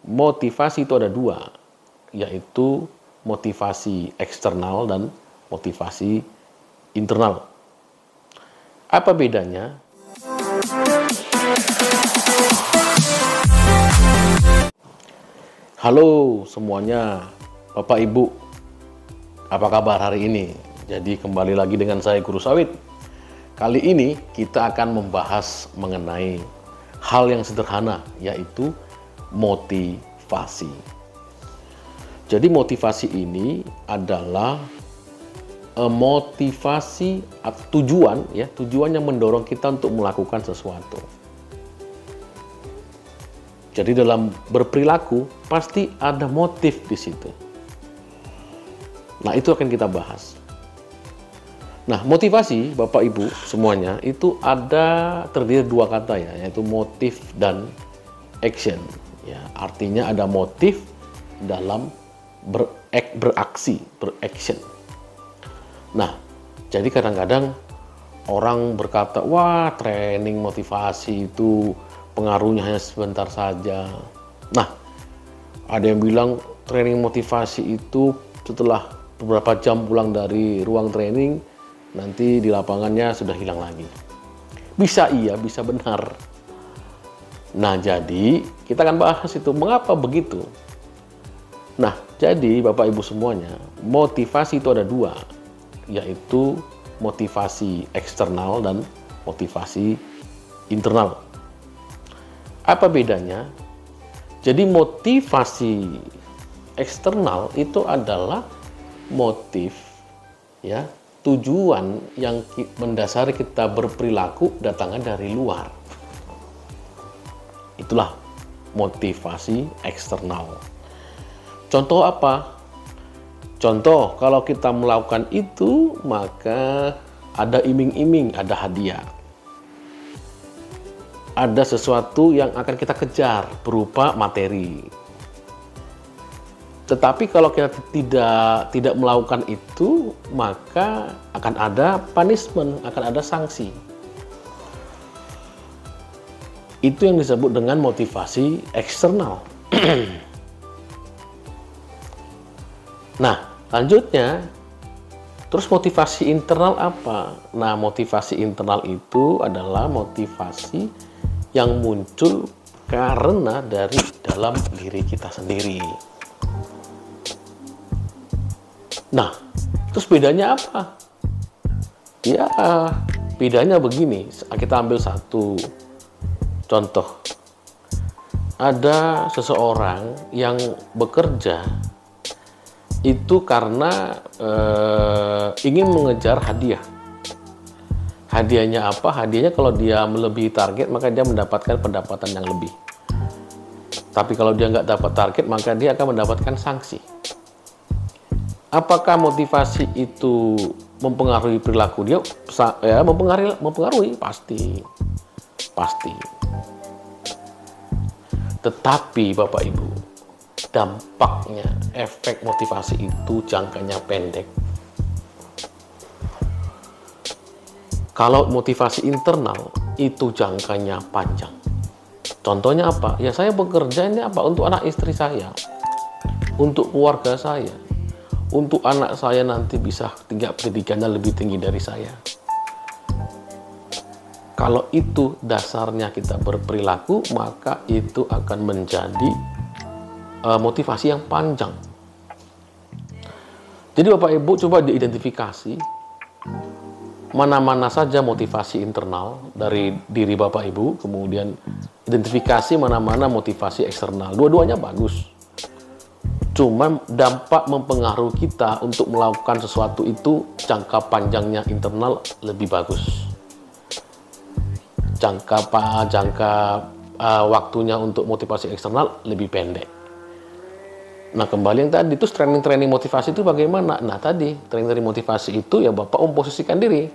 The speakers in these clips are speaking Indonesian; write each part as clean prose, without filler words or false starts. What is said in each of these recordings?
motivasi itu ada dua, yaitu motivasi eksternal dan motivasi internal. Apa bedanya? Halo semuanya, Bapak Ibu, apa kabar hari ini? Jadi kembali lagi dengan saya Guru Sawit. Kali ini kita akan membahas mengenai hal yang sederhana, yaitu motivasi. Jadi motivasi ini adalah motivasi atau tujuan yang mendorong kita untuk melakukan sesuatu. Jadi dalam berperilaku pasti ada motif di situ. Nah, itu akan kita bahas. Nah, motivasi Bapak Ibu semuanya itu terdiri dua kata ya, yaitu motif dan action. Ya, artinya ada motif dalam beraksi, beraction. Nah, jadi kadang-kadang orang berkata, wah training motivasi itu pengaruhnya hanya sebentar saja. Nah, ada yang bilang training motivasi itu setelah beberapa jam pulang dari ruang training, nanti di lapangannya sudah hilang lagi. Bisa iya, bisa benar. Nah, jadi kita akan bahas itu, mengapa begitu. Nah, jadi Bapak Ibu semuanya, motivasi itu ada dua, yaitu motivasi eksternal dan motivasi internal. Apa bedanya? Jadi motivasi eksternal itu adalah motif, ya, tujuan yang mendasari kita berperilaku datangnya dari luar. Itulah motivasi eksternal. Contoh apa? Contoh, kalau kita melakukan itu, maka ada iming-iming, ada hadiah. Ada sesuatu yang akan kita kejar berupa materi. Tetapi kalau kita tidak melakukan itu, maka akan ada punishment, akan ada sanksi. Itu yang disebut dengan motivasi eksternal. Nah, lanjutnya, terus motivasi internal apa? Nah, motivasi internal itu adalah motivasi yang muncul karena dari dalam diri kita sendiri. Nah, terus bedanya apa? Ya, bedanya begini. Kita ambil satu contoh. Ada seseorang yang bekerja itu karena ingin mengejar hadiah. Hadiahnya apa? Hadiahnya kalau dia melebihi target, maka dia mendapatkan pendapatan yang lebih. Tapi kalau dia nggak dapat target, maka dia akan mendapatkan sanksi. Apakah motivasi itu mempengaruhi perilaku dia? Ya, mempengaruhi pasti. Tetapi Bapak Ibu, dampaknya, efek motivasi itu jangkanya pendek. Kalau motivasi internal itu jangkanya panjang. Contohnya apa? Ya saya bekerja ini apa? Untuk anak istri saya, untuk keluarga saya, untuk anak saya nanti bisa tingkat pendidikannya lebih tinggi dari saya. Kalau itu dasarnya kita berperilaku, maka itu akan menjadi motivasi yang panjang. Jadi Bapak Ibu coba diidentifikasi mana-mana saja motivasi internal dari diri Bapak Ibu, kemudian identifikasi mana-mana motivasi eksternal. Dua-duanya bagus. Cuma dampak mempengaruhi kita untuk melakukan sesuatu itu jangka panjangnya internal lebih bagus. Jangka waktunya untuk motivasi eksternal lebih pendek. Nah, kembali yang tadi itu training motivasi itu bagaimana? Nah, tadi training motivasi itu ya Bapak memposisikan diri.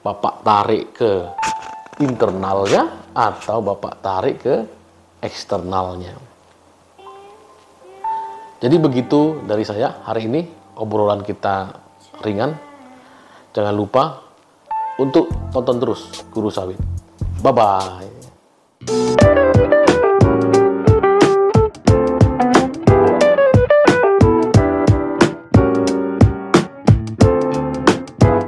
Bapak tarik ke internalnya atau Bapak tarik ke eksternalnya. Jadi begitu dari saya hari ini, obrolan kita ringan. Jangan lupa untuk tonton terus Guru Sawit. Bye-bye.